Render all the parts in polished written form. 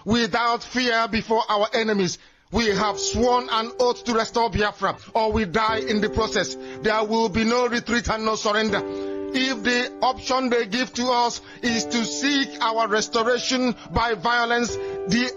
without fear before our enemies. We have sworn an oath to restore Biafra, or we die in the process. There will be no retreat and no surrender. If the option they give to us is to seek our restoration by violence,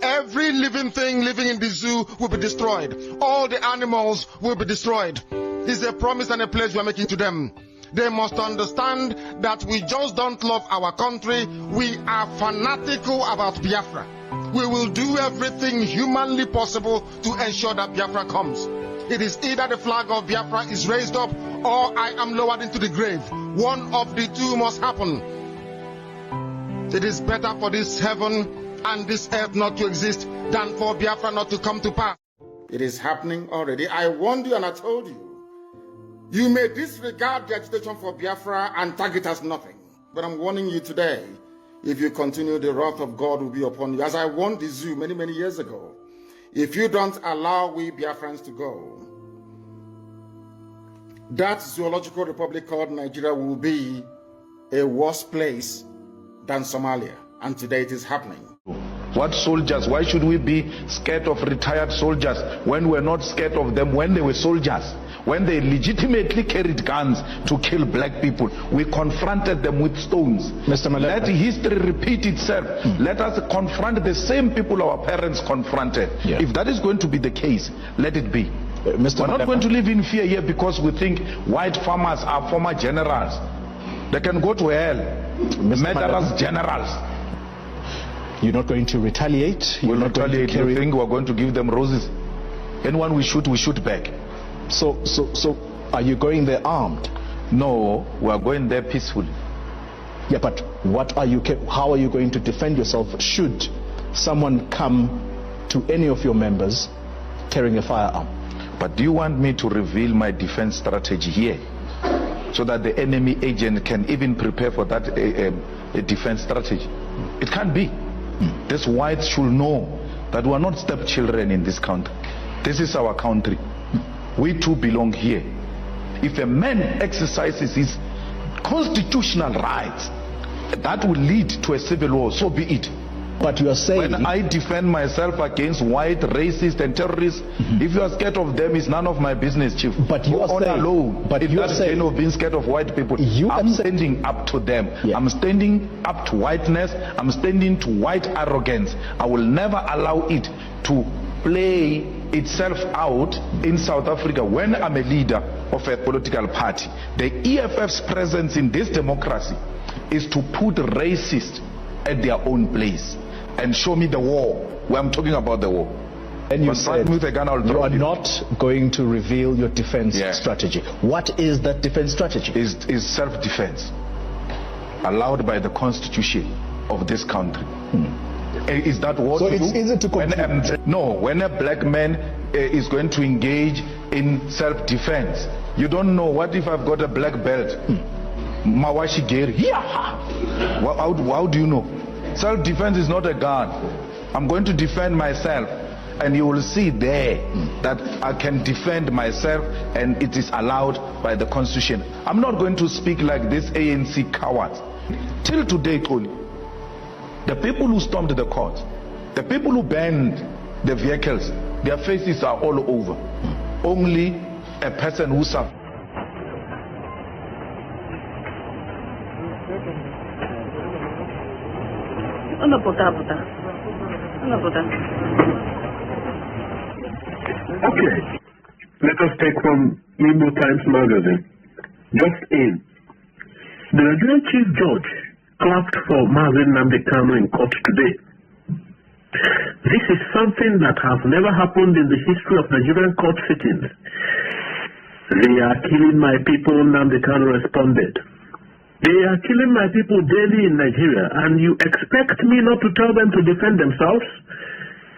every living thing living in the zoo will be destroyed. All the animals will be destroyed. This is a promise and a pledge we are making to them. They must understand that we just don't love our country. We are fanatical about Biafra. We will do everything humanly possible to ensure that Biafra comes. It is either the flag of Biafra is raised up or I am lowered into the grave. One of the two must happen. It is better for this heaven and this earth not to exist than for Biafra not to come to pass. It is happening already. I warned you and I told you. You may disregard the agitation for Biafra and tag it as nothing. But I'm warning you today. If you continue, the wrath of God will be upon you. As I warned the zoo many, many years ago. If you don't allow we Biafrans to go, that zoological republic called Nigeria will be a worse place than Somalia. And today it is happening. What soldiers? Why should we be scared of retired soldiers when we're not scared of them when they were soldiers? When they legitimately carried guns to kill black people, we confronted them with stones. Mr. Malek, let history repeat itself. Let us confront the same people our parents confronted. Yeah. If that is going to be the case, let it be. Mr. We're not going to live in fear here because we think white farmers are former generals. They can go to hell. Murderers, generals. You're not going to retaliate? We'll not retaliate. You think we're going to give them roses? Anyone we shoot back. So are you going there armed? No, we are going there peacefully. Yeah, but how are you going to defend yourself should someone come to any of your members carrying a firearm? But do you want me to reveal my defense strategy here so that the enemy agent can even prepare for that defense strategy? It can't be. These whites should know that we are not stepchildren in this country. This is our country. We too belong here. If a man exercises his constitutional rights, that will lead to a civil war, so be it. But you are saying... When I defend myself against white racists and terrorists, if you are scared of them, it's none of my business, Chief. But you are saying... alone. But you are saying... of being scared of white people. I'm standing up to them. Yeah. I'm standing up to whiteness. I'm standing to white arrogance. I will never allow it to play itself out in South Africa when I'm a leader of a political party. The EFF's presence in this democracy is to put racists at their own place and show me the war where I'm talking about the war. And you said with a gun, you are not going to reveal your defense strategy. What is that defense strategy? Is self-defense allowed by the constitution of this country. Is that what so you it's do? easy to conclude. When a black man is going to engage in self-defense, you don't know, what if I've got a black belt? Mawashi Geri. How do you know? Self-defense is not a gun. I'm going to defend myself, and you will see there that I can defend myself, and it is allowed by the constitution. I'm not going to speak like this ANC cowards. Till today, Tony, the people who stormed the court, the people who banned the vehicles, their faces are all over. Only a person who suffered. Okay, let us take from Igbo Times magazine. Just in, the Nigerian Chief Judge clapped for Mazi Nnamdi Kanu in court today. This is something that has never happened in the history of Nigerian court sittings. They are killing my people, Nnamdi Kanu responded. They are killing my people daily in Nigeria, and you expect me not to tell them to defend themselves?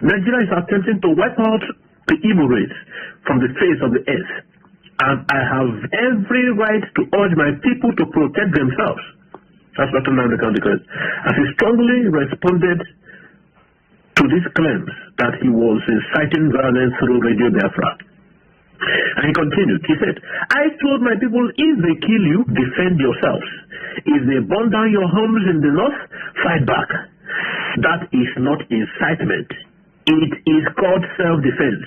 Nigeria is attempting to wipe out the Igbo race from the face of the earth, and I have every right to urge my people to protect themselves. That's what Nnamdi Kanu declared, as he strongly responded to these claims that he was inciting violence through Radio Biafra. And he continued, he said, I told my people, if they kill you, defend yourselves. If they burn down your homes in the north, fight back. That is not incitement. It is called self-defense,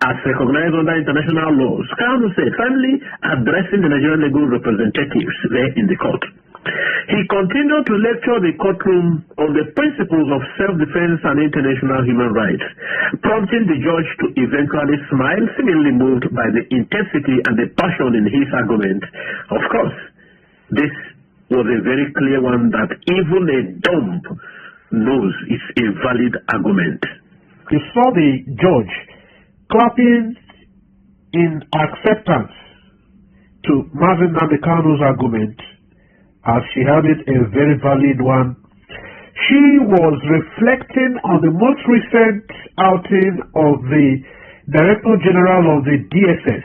as recognized under international laws. Kanu said, finally addressing the Nigerian legal representatives there in the court. He continued to lecture the courtroom on the principles of self-defense and international human rights, prompting the judge to eventually smile, seemingly moved by the intensity and the passion in his argument. Of course, this was a very clear one that even a dumb knows is a valid argument. You saw the judge clapping in acceptance to Marvin Namdekanu's argument, as she held it a very valid one. She was reflecting on the most recent outing of the Director General of the DSS,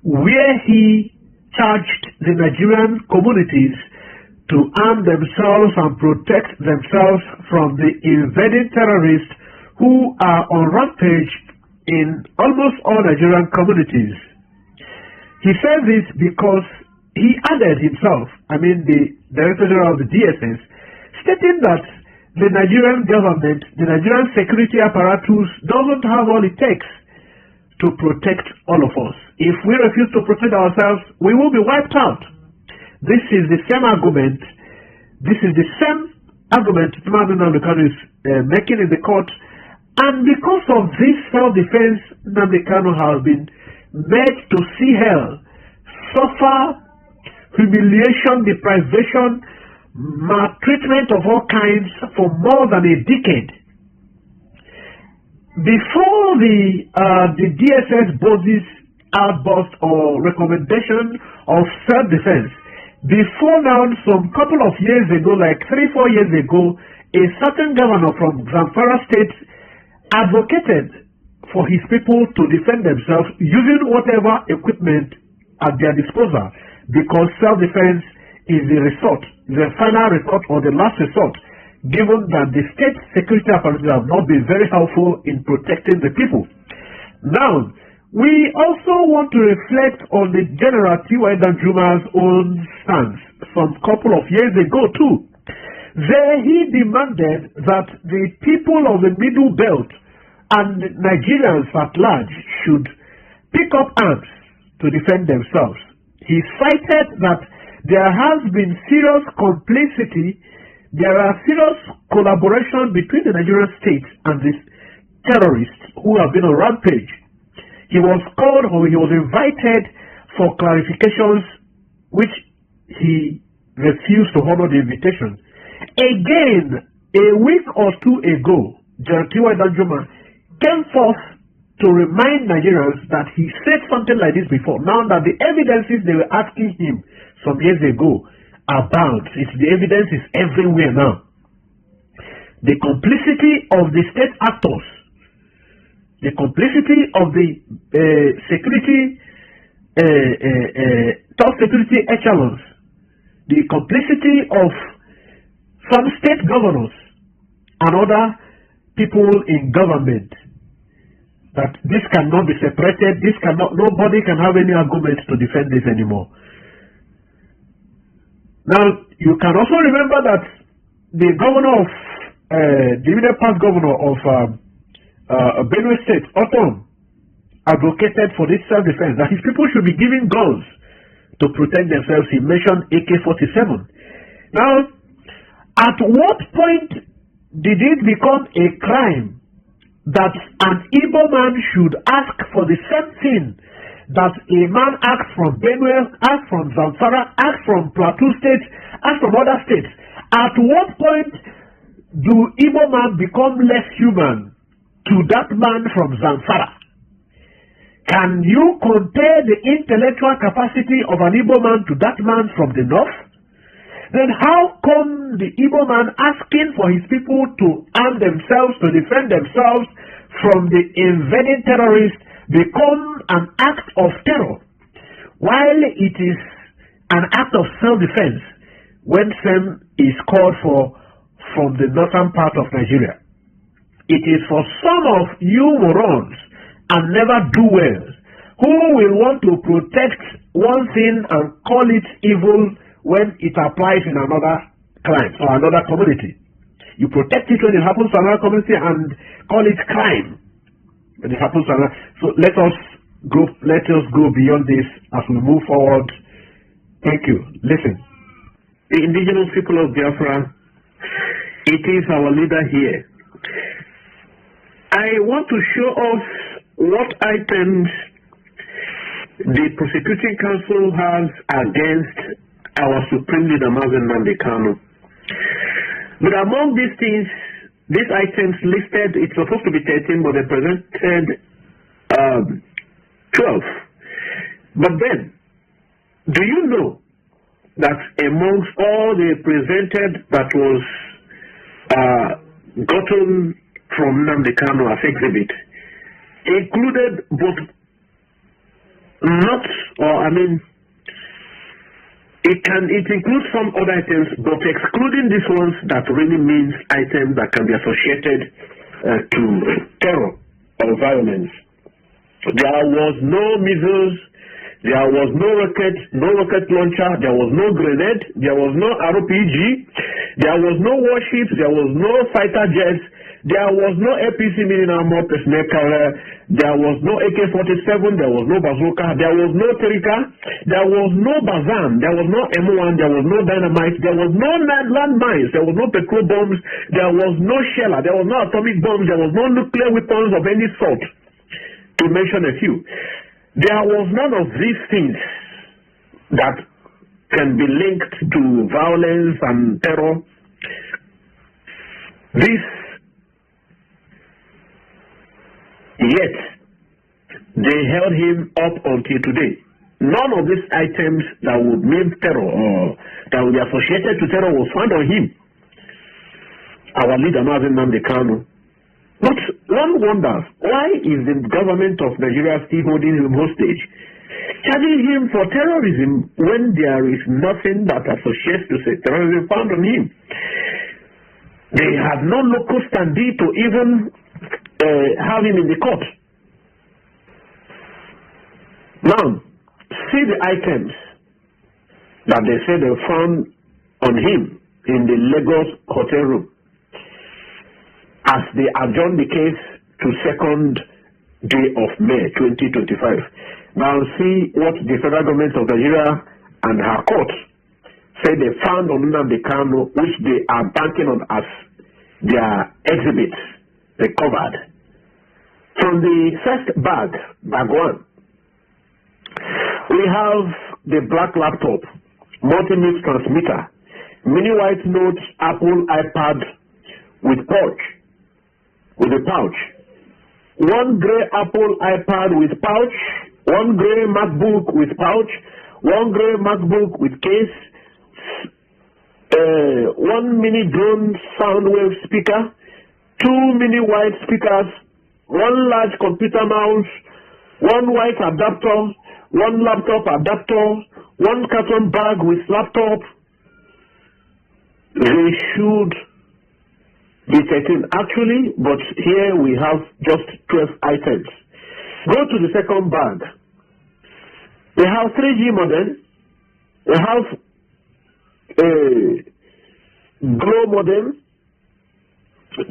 where he charged the Nigerian communities to arm themselves and protect themselves from the invading terrorists who are on rampage in almost all Nigerian communities. He said this because he added himself, the Director General of the DSS, stating that the Nigerian government, the Nigerian security apparatus doesn't have all it takes to protect all of us. If we refuse to protect ourselves, we will be wiped out. This is the same argument. This is the same argument Marvin Namdekanu is making in the court. And because of this self-defense, Namdekanu has been made to see hell, suffer humiliation, deprivation, maltreatment of all kinds for more than a decade. Before the DSS body's outburst or recommendation of self-defense, before now, some couple of years ago, like 3-4 years ago, a certain governor from Zamfara State advocated for his people to defend themselves using whatever equipment at their disposal, because self-defense is the resort, the final resort or the last resort, given that the state security apparatus have not been very helpful in protecting the people. Now, we also want to reflect on the General T.Y. Danjuma's own stance some couple of years ago too. There he demanded that the people of the Middle Belt and Nigerians at large should pick up arms to defend themselves. He cited that there has been serious complicity, there are serious collaboration between the Nigerian state and the terrorists who have been on rampage. He was called, or he was invited for clarifications, which he refused to honor the invitation. Again, a week or two ago, General T.Y. Danjuma came forth to remind Nigerians that he said something like this before. Now that the evidences they were asking him some years ago abound, the evidence is everywhere now. The complicity of the state actors, the complicity of the top security echelons, the complicity of some state governors and other people in government, that this cannot be separated, nobody can have any argument to defend this anymore. Now, you can also remember that the governor of, the immediate past governor of Benue State, Otom, advocated for this self-defense, that his people should be given guns to protect themselves. He mentioned AK-47. Now, at what point did it become a crime that an Igbo man should ask for the same thing that a man asked from Benue, asked from Zamfara, asked from Plateau State, asked from other states? At what point do Igbo man become less human to that man from Zamfara? Can you compare the intellectual capacity of an Igbo man to that man from the north? Then how come the Igbo man asking for his people to arm themselves, to defend themselves from the invading terrorists, become an act of terror, while it is an act of self-defense when same is called for from the northern part of Nigeria? It is for some of you morons and never do well, who will want to protect one thing and call it evil when it applies in another clime or another community. You protect it when it happens to another community and call it crime when it happens to another. So let us go beyond this as we move forward. Thank you. Listen. The indigenous people of Biafra, it is our leader here. I want to show us what items the prosecuting counsel has against our supreme leader, Mazen Namdekano. But among these things, these items listed, it's supposed to be 13, but they presented 12. But then, do you know that amongst all they presented that was gotten from Namdekano as exhibit, included both it includes some other items, but excluding these ones that really means items that can be associated to terror or violence. There was no missiles, there was no rocket launcher, there was no grenade, there was no RPG, there was no warships, there was no fighter jets, there was no APC meaning armor personnel carrier, there was no AK-47, there was no bazooka, there was no Terika, there was no Bazan, there was no M1, there was no dynamite, there was no landmines, there was no petrol bombs, there was no sheller, there was no atomic bombs, there was no nuclear weapons of any sort, to mention a few. There was none of these things that can be linked to violence and terror. Yet, they held him up until today. None of these items that would mean terror or that would be associated to terror was found on him. Our leader, Mazen Namdekano. But one wonders, why is the government of Nigeria still holding him hostage, charging him for terrorism when there is nothing that associates to say terrorism found on him? They have no locus standi to even have him in the court. Now, see the items that they say they found on him in the Lagos hotel room as they adjourn the case to 2nd day of May 2025. Now see what the federal government of Nigeria and her court say they found on Namdekano, which they are banking on as their exhibits recovered. From the first bag 1, we have the black laptop, multi-mix transmitter, mini white notes, Apple iPad with a pouch, one gray Apple iPad with pouch, one gray MacBook with pouch, one gray MacBook with case, one mini drone sound wave speaker, 2 mini white speakers, one large computer mouse, one white adapter, one laptop adapter, one carton bag with laptop. They should be 13 actually, but here we have just 12 items. Go to the second bag. They have 3G modem. They have a Glow modem, 2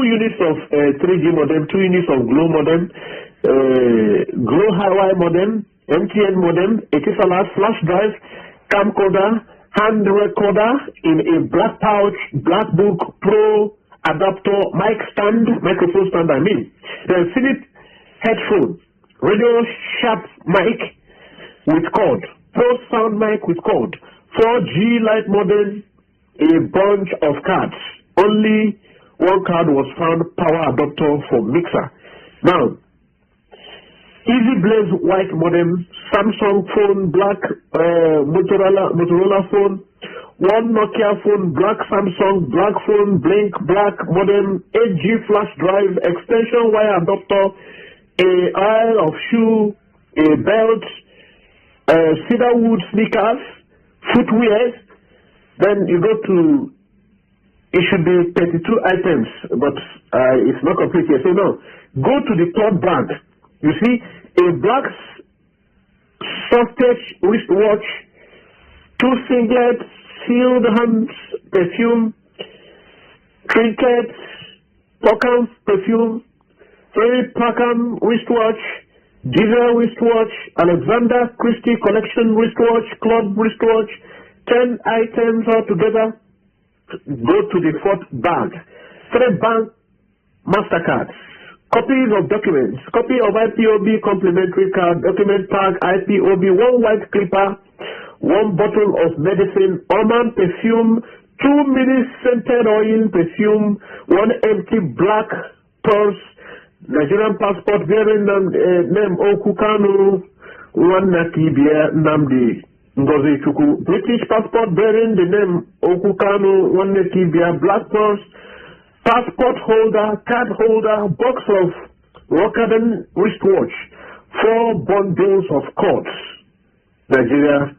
units of 3G modem, 2 units of Glow modem, Glow Hawaii modem, MTN modem, Etisalat flash drive, camcorder, hand recorder in a black pouch, black book, pro adapter, microphone stand then Philips headphone, radio sharp mic with cord, pro sound mic with cord, 4G light modem, a bunch of cards. Only one card was found, power adapter for mixer. Now, Easy Blaze white modem, Samsung phone, black Motorola phone, one Nokia phone, black Samsung, black phone, Blink, black modem, 8G flash drive, extension wire adapter, a aisle of shoe, a belt, cedarwood sneakers, footwear. Then you go to, it should be 32 items, but it's not complete here. So no, go to the third bag. You see, a black sausage wristwatch, 2 singlets, sealed hands, perfume, trinkets, Pockham perfume, Harry Packham wristwatch, Diesel wristwatch, Alexander Christie collection wristwatch, club wristwatch, 10 items altogether. Go to the fourth bag. 3 bank MasterCards, copies of documents, copy of IPOB complimentary card, document tag IPOB, 1 white clipper, 1 bottle of medicine, Oman perfume, 2 mini scented oil perfume, 1 empty black purse, Nigerian passport bearing name Okukanu, 1 Nakibia Namdi Ngozi Chuku, British passport bearing the name Okukanu, 1 Nakibia black purse, passport holder, card holder, box of Rockaden wristwatch, 4 bundles of cords. Nigeria.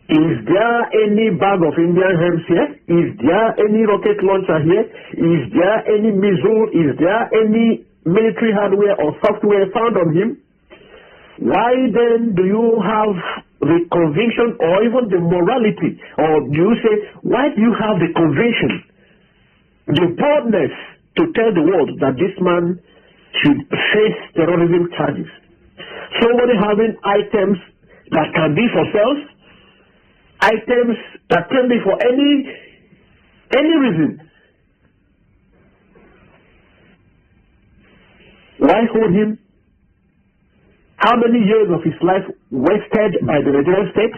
Is there any bag of Indian hemp here? Is there any rocket launcher here? Is there any missile? Is there any military hardware or software found on him? Why then do you have the conviction or even the morality? Or do you say, why do you have the conviction, the boldness to tell the world that this man should face terrorism charges? Somebody having items that can be for sales, items that can be for any reason. Why hold him? How many years of his life wasted by the Nigerian state?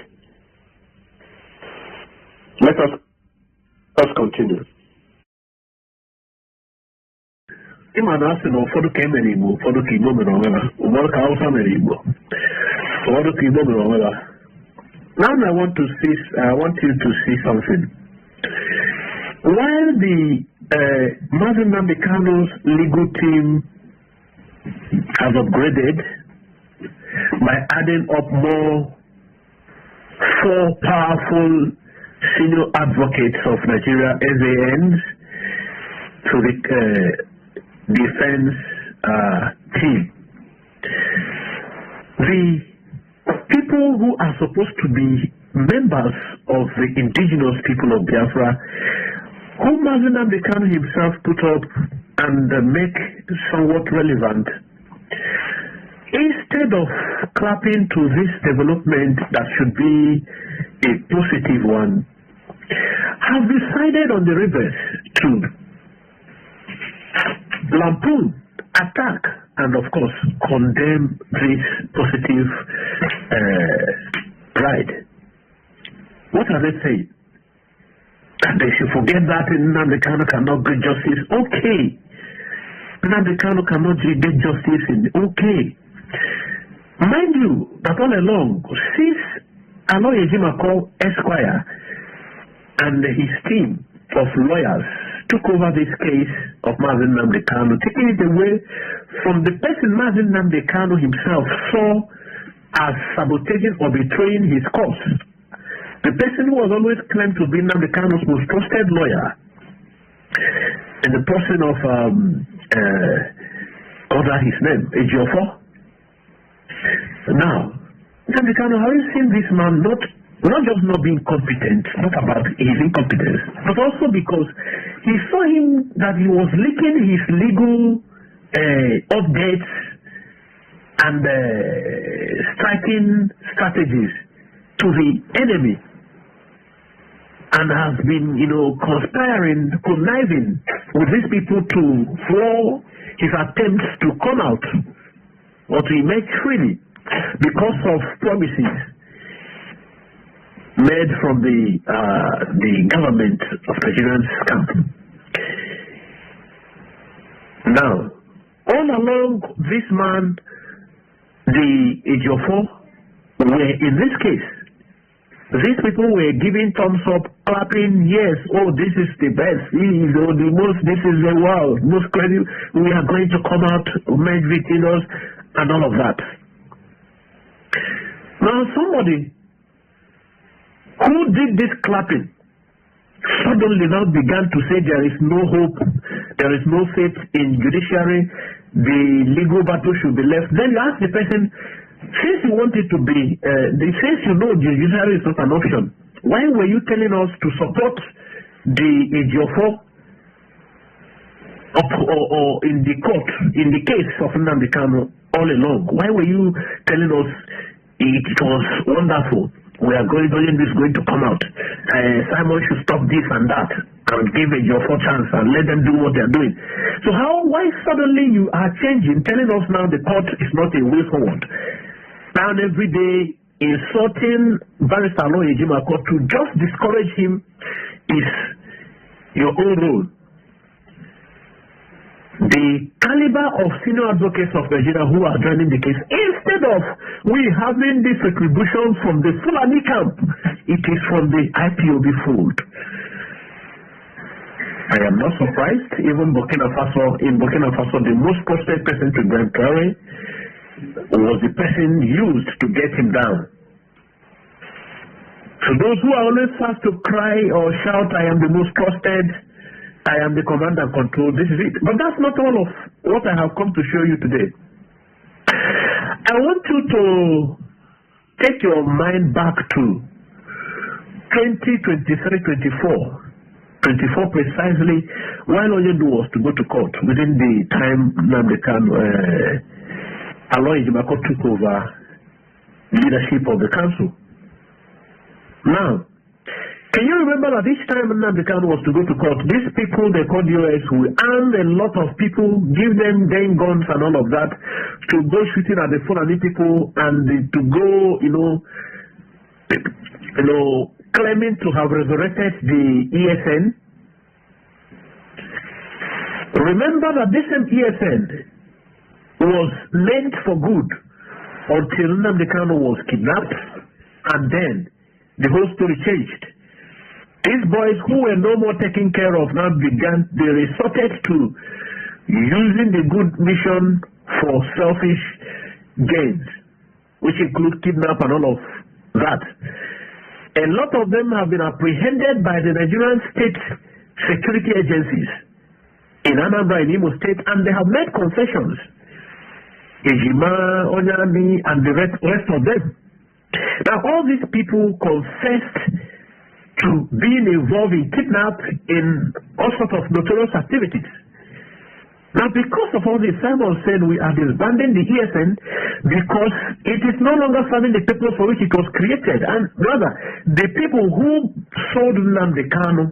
Let us continue. Ịma na asị na ụfọdụ ka emere Igbo, ụfọdụ ka Igbo mere onwe ha, ụfọdụ ka Hausa mere Igbo, ụfọdụ ka Igbo mere onwe ha. Now I want you to see something. While the Mazin Nnamdi Kanu's legal team has upgraded by adding up more 4 powerful senior advocates of Nigeria SANs to the defense team, the people who are supposed to be members of the indigenous people of Biafra, who Mazin Nnamdi Kanu himself put up and make somewhat relevant, instead of clapping to this development that should be a positive one, have decided on the reverse to lampoon, attack, and of course condemn this positive pride. What are they saying? That they should forget that Nnamdi Kanu cannot get justice. Okay. Nnamdi Kanu cannot get justice. Okay. Mind you, that all along, since Aloy Ejimako Esquire and his team of lawyers took over this case of Mazin Nnamdi Kanu, taking it away from the person Mazin Nnamdi Kanu himself saw as sabotaging or betraying his cause. The person who was always claimed to be Nnamdi Kanu's most trusted lawyer, in the person of what was his name, Ejiofor. Now, Nnamdi Kanu, have you seen this man not just not being competent, not about his incompetence, but also because he saw him that he was leaking his legal updates and striking strategies to the enemy, and has been, conspiring, conniving with these people to thwart his attempts to come out or to emerge freely because of promises made from the government of Nigerian's camp. Now, all along this man, the Ejiofor, were in this case, these people were giving thumbs up, clapping, yes, oh, this is the best, this is the world, most credible, we are going to come out, merge between us, and all of that. Now, somebody who did this clapping suddenly now began to say there is no hope, there is no faith in judiciary, the legal battle should be left. Then you ask the person, since you want it to be, since you know judiciary is not an option, why were you telling us to support the Ejiofor or in the court, in the case of Nnamdi Kanu all along? Why were you telling us it was wonderful? We are going to come out. Simon should stop this and that and give it your full chance and let them do what they are doing. So why suddenly you are changing, telling us now the court is not a way forward? Now every day insulting Barrister Aloy Ejimakor to just discourage him is your own role. The caliber of senior advocates of Nigeria who are joining the case, instead of we having this retribution from the Fulani camp, it is from the IPOB fold. I am not surprised. Even in Burkina Faso, the most trusted person to Ibrahim Traore was the person used to get him down. So those who are always fast to cry or shout, I am the most trusted, I am the command and control, this is it. But that's not all of what I have come to show you today. I want you to take your mind back to 2023-24 precisely, while Oyedu was to go to court within the time Nnamdi Kanu, Aloy Ejimakor took over leadership of the council. Now, can you remember that each time Nnamdi Kanu was to go to court, these people they called US will arm a lot of people, give them guns and all of that to go shooting at the Fulani people and to go, claiming to have resurrected the ESN. Remember that this same ESN was meant for good until Nnamdi Kanu was kidnapped, and then the whole story changed. These boys who were no more taken care of now they resorted to using the good mission for selfish gains, which include kidnap and all of that. A lot of them have been apprehended by the Nigerian state security agencies in Anambra, in Imo State, and they have made concessions. Ejima, Onyami, and the rest of them. Now, all these people confessed to being involved in kidnapping, in all sorts of notorious activities. Now, because of all this, Simon said we are disbanding the ESN because it is no longer serving the purpose for which it was created. And rather, the people who sold Nnamdi Kanu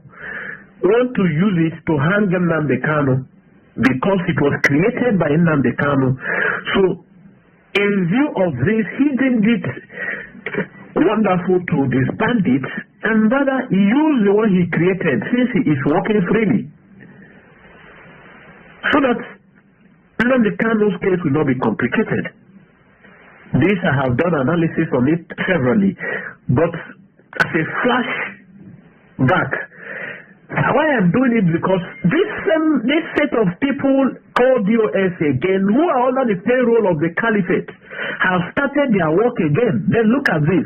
want to use it to hang Nnamdi Kanu because it was created by Nnamdi Kanu. So, in view of this, he deemed it wonderful to disband it and rather use the one he created since he is working freely. So that Nnamdi Kanu's case will not be complicated. This I have done analysis on it severally, but as a flashback, why I'm doing it because this set of people called DOS again, who are under the payroll of the caliphate, have started their work again. Then look at this.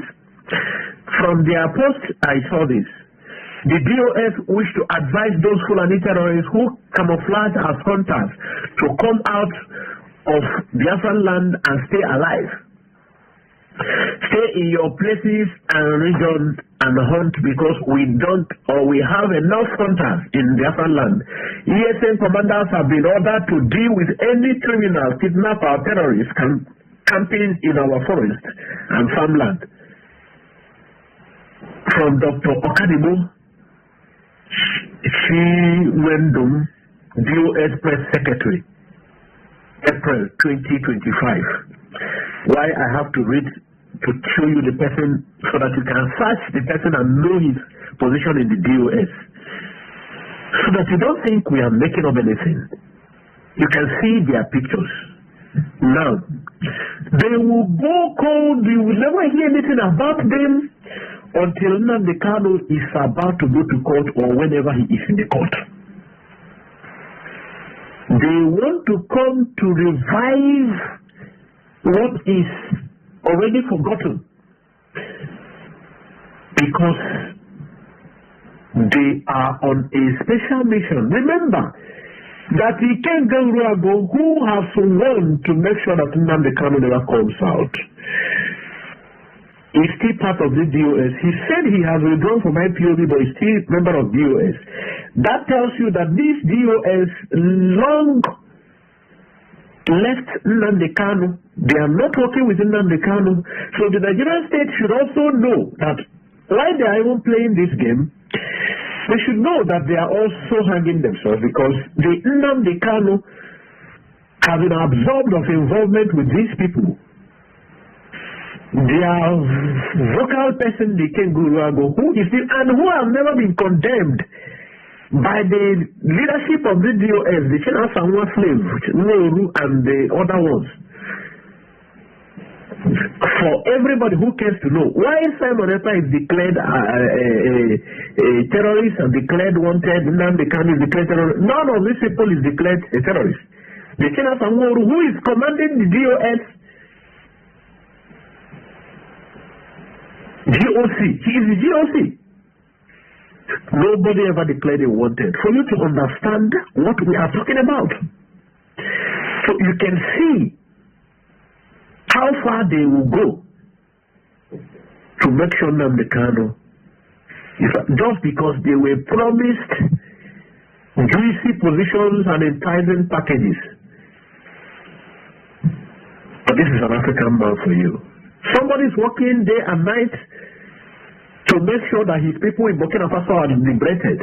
From their post, I saw this. The DOS wish to advise those Fulani terrorists who camouflage as hunters to come out of Biafran land and stay alive. Stay in your places and regions and hunt because we have enough hunters in Biafran land. ESN commanders have been ordered to deal with any criminal, kidnapper, or terrorist camping in our forest and farmland. From Dr. Okadibo Chiwendum, DOS Press Secretary, April 2025. Why I have to read to show you the person so that you can search the person and know his position in the DOS. So that you don't think we are making up anything. You can see their pictures. Now, they will go cold, you will never hear anything about them until Nnamdi Kanu is about to go to court or whenever he is in the court. They want to come to revive what is already forgotten because they are on a special mission. Remember that Ikenga Uruago, who has sworn to make sure that Nnamdi Kanu never comes out, is still part of the DOS. He said he has withdrawn from IPOB, but is still member of DOS. that tells you that these DOS long left Nnamdi Kanu. They are not working with Nnamdi Kanu. So the Nigerian state should also know that while they are even playing this game, they should know that they are also hanging themselves, because the Nnamdi Kanu have been absorbed of involvement with these people. Their vocal person, the Ken Guruago, who have never been condemned by the leadership of the DOS, the China Samwa slave, Noru, and the other ones. For everybody who cares to know why Simon Ekpa is declared a terrorist and declared wanted, Nnamdi Kanu is declared terrorist. None of these people is declared a terrorist. The China Samwa, who is commanding the DOS, GOC, he is the GOC. Nobody ever declared a wanted. For you to understand what we are talking about, so you can see how far they will go to make sure Nnamdi Kanu, just because they were promised juicy positions and enticing packages. But this is an African man for you. Somebody is working day and night to make sure that his people in Burkina Faso are liberated.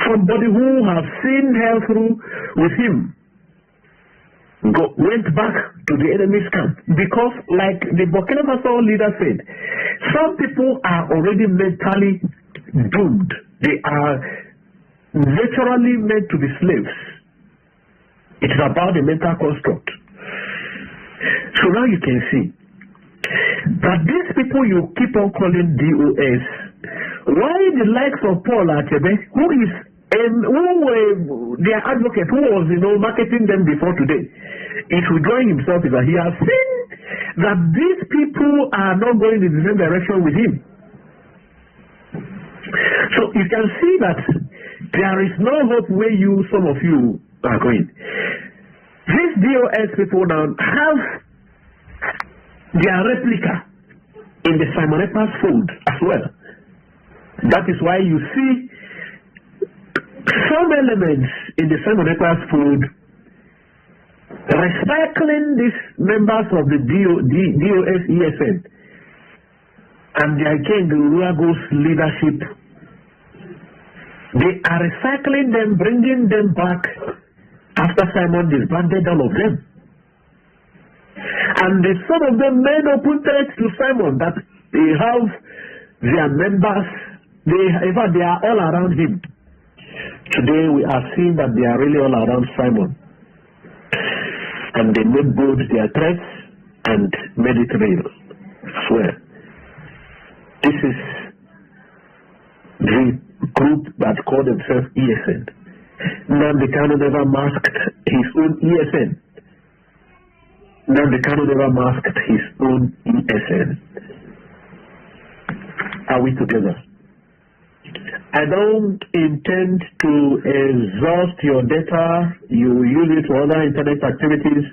Somebody who has seen hell through with him went back to the enemy's camp, because, like the Burkina Faso leader said, some people are already mentally doomed. They are naturally meant to be slaves. It is about the mental construct. So now you can see that these people you keep on calling DOS, why the likes of Paul Achebe, who is their advocate, who was marketing them before today, is withdrawing himself, is that he has seen that these people are not going in the same direction with him. So you can see that there is no hope where some of you are going. These DOS people now have their replica in the Simon Ekpa's fold as well. That is why you see some elements in the Simon Ekpa's fold recycling these members of the DOS ESN and their Ken Guruago's leadership. They are recycling them, bringing them back after Simon disbanded all of them. And some of them made open threats to Simon that they have their members, in fact they are all around him. Today we are seeing that they are really all around Simon. And they made bold their threats and made it real. I swear. This is the group that called themselves ESN. Nnamdi Kanu never masked his own ESN. Nnamdi Kanu never masked his own ESN. Are we together? I don't intend to exhaust your data. You use it for other internet activities.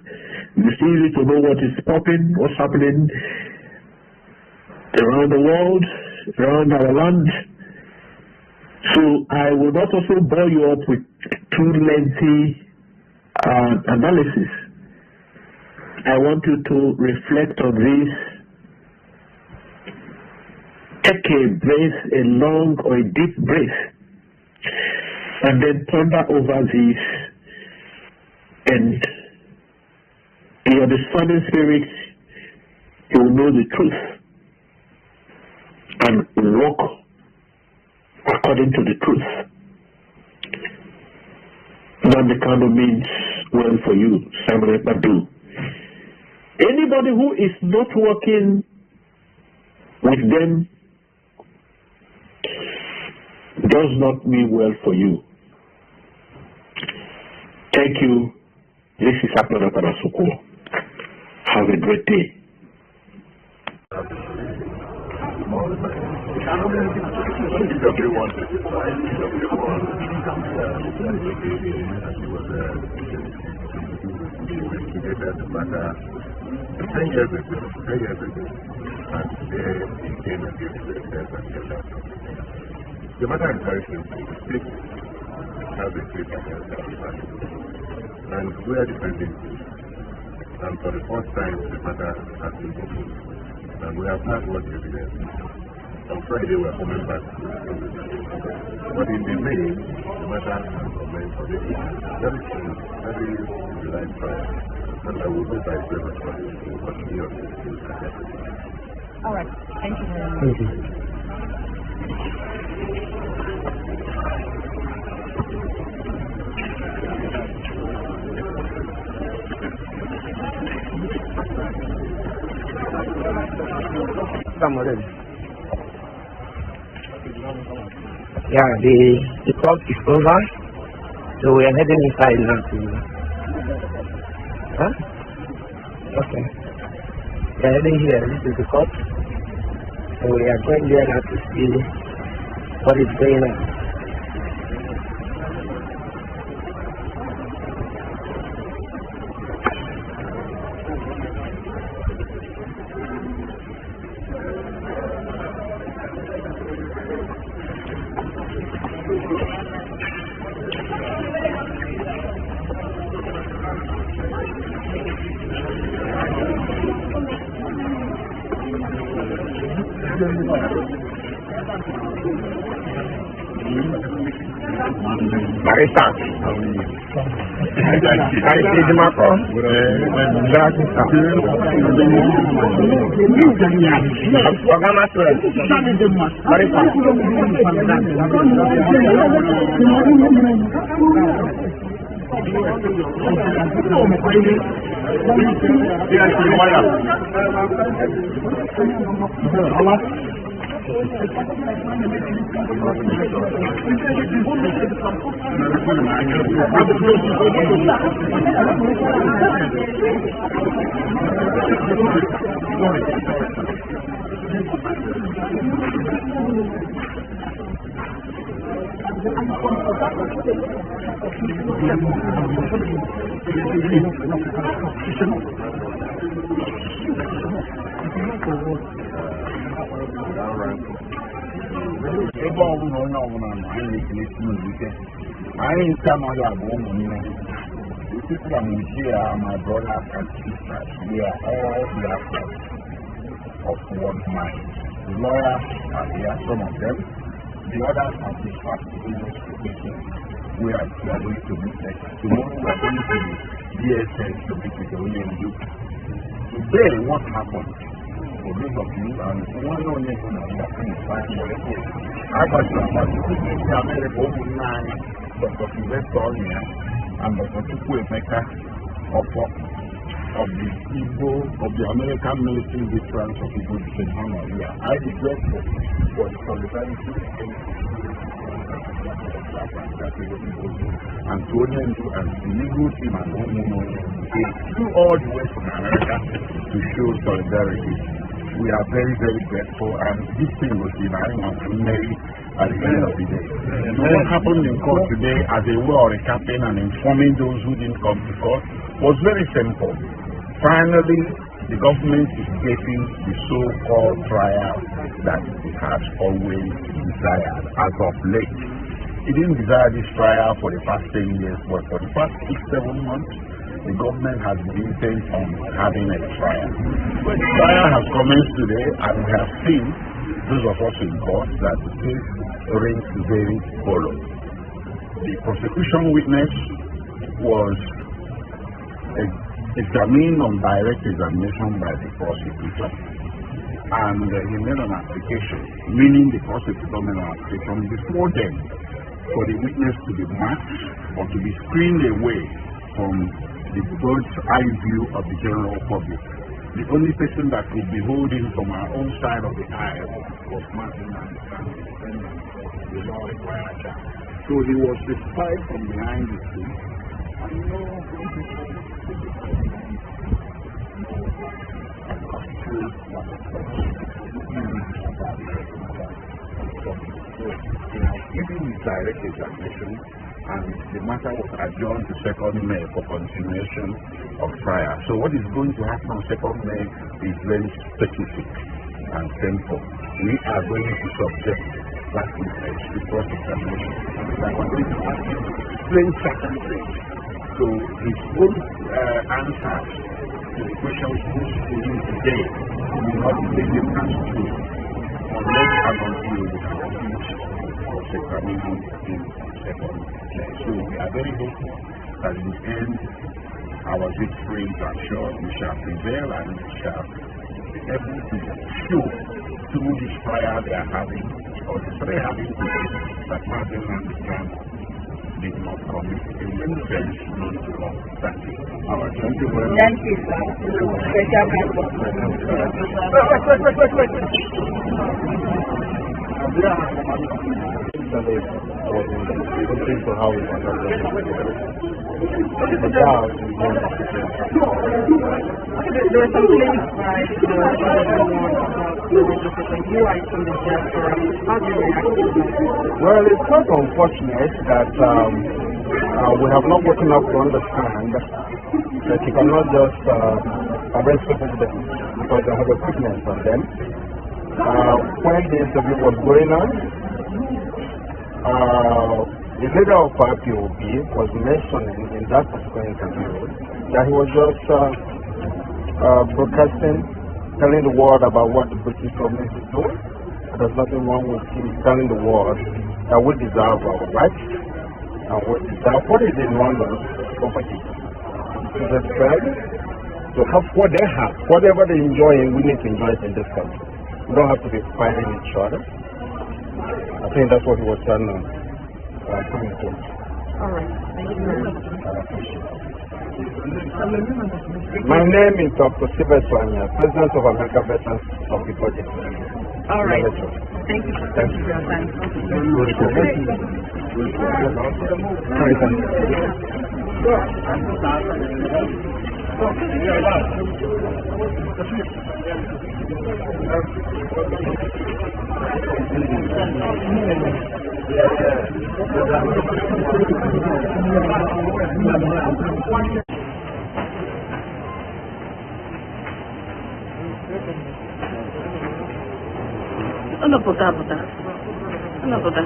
You use it to know what is popping, what's happening around the world, around our land. So I will not also bore you up with too lengthy analysis. I want you to reflect on this. Take a breath, a long or a deep breath, and then ponder over this, and your discerning spirit, you will know the truth and walk according to the truth. Nnamdi Kanu means well for you, Simon Ekpa do. Anybody who is not working with them does not mean well for you. Thank you. This is Akana Parasuko. Have a great day. The matter is very simple. The state has a case against everybody. And we are defending it. And for the first time, the matter has been opened. And we have not watched evidence. On Friday, we are coming back to the but in the main, the matter has remained for the very soon, very light trial. And I will go by the response to continue on this case. All right. Thank you very much. Thank you. Yeah, the talk is over, so we are heading inside now to. Huh? Okay. We are heading here. This is the court, and we are going there now to see what is going on. Barista. The people I'm here are my brothers and sisters. We are all Biafrans of one mind. The lawyers are here, some of them. The others have been fast investigation. We are going to meet them. Tomorrow we are going to the DSS to meet with the ONU. Today, what happened? For those of you, and one only is going to be fine. I got you about the American Nine, Dr. Sylvester here, and Dr. Chukwuemeka of the Igbo, of the American military veterans of Igbo State Honor here. I regret for the solidarity and to Onyendu and the legal team and they do all the way from America to show solidarity. We are very, very grateful, and this thing was denying us Mary at the end of the day. So what happened in court today, as a way of recapping and informing those who didn't come to court, was very simple. Finally, the government is getting the so-called trial that it has always desired as of late. It didn't desire this trial for the past 10 years, but for the past 6-7 months, the government has been intent on having a trial. But the trial has commenced today, and we have seen, those of us in court, that the case rings very hollow. The prosecution witness was examined on direct examination by the prosecutor, and he made an application, meaning the prosecutor made an application before then for the witness to be matched or to be screened away from the bird's eye view of the general public. The only person that could behold him from our own side of the aisle was Martin and the law required that. So he was spied from behind the scene, and given his direct examination, and the matter was adjourned to 2nd May for continuation of trial. So what is going to happen on 2nd May is very specific and simple. We are going to subject last message before examination. So I was going to ask him to explain certain things. So his own answers to the questions posed to him today will not be taken as true unless and until we can finish examining him second. So we are very hopeful that in the end our victories are sure. We shall prevail and we shall be able to show through this trial they are having or the three having today that Martin and did not commit any offense not to law. Thank you. All right. Thank you very much. Thank you, sir. Looking for how we can help them. There were some claims by you are from the diaspora. How do you react to that? Well, it's quite unfortunate that we have not gotten up to understand that you cannot just arrest people because they have a fitness on them. When the interview was going on, the leader of IPOB was mentioning in that particular interview that he was just broadcasting, telling the world about what the British government is doing. There's nothing wrong with him telling the world that we deserve our rights and we deserve what is in London property. To respect, to have what they have, whatever they enjoy, we need to enjoy it in this country. We don't have to be fighting each other. I think that's what he was trying to put in place. All right. Thank you very much. My name is Dr. Sylvester Swanya, President of America Veterans of the Project. All right. Thank you. Thank you for your time. Ano puta? Ano puta?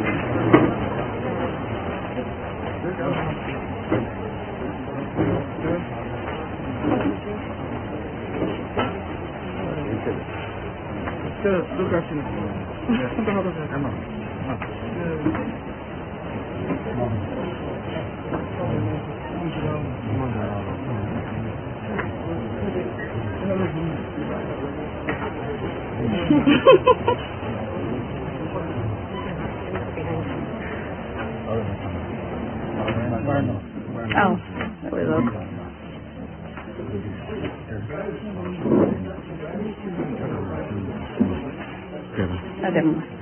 Oh, that we look. Okay.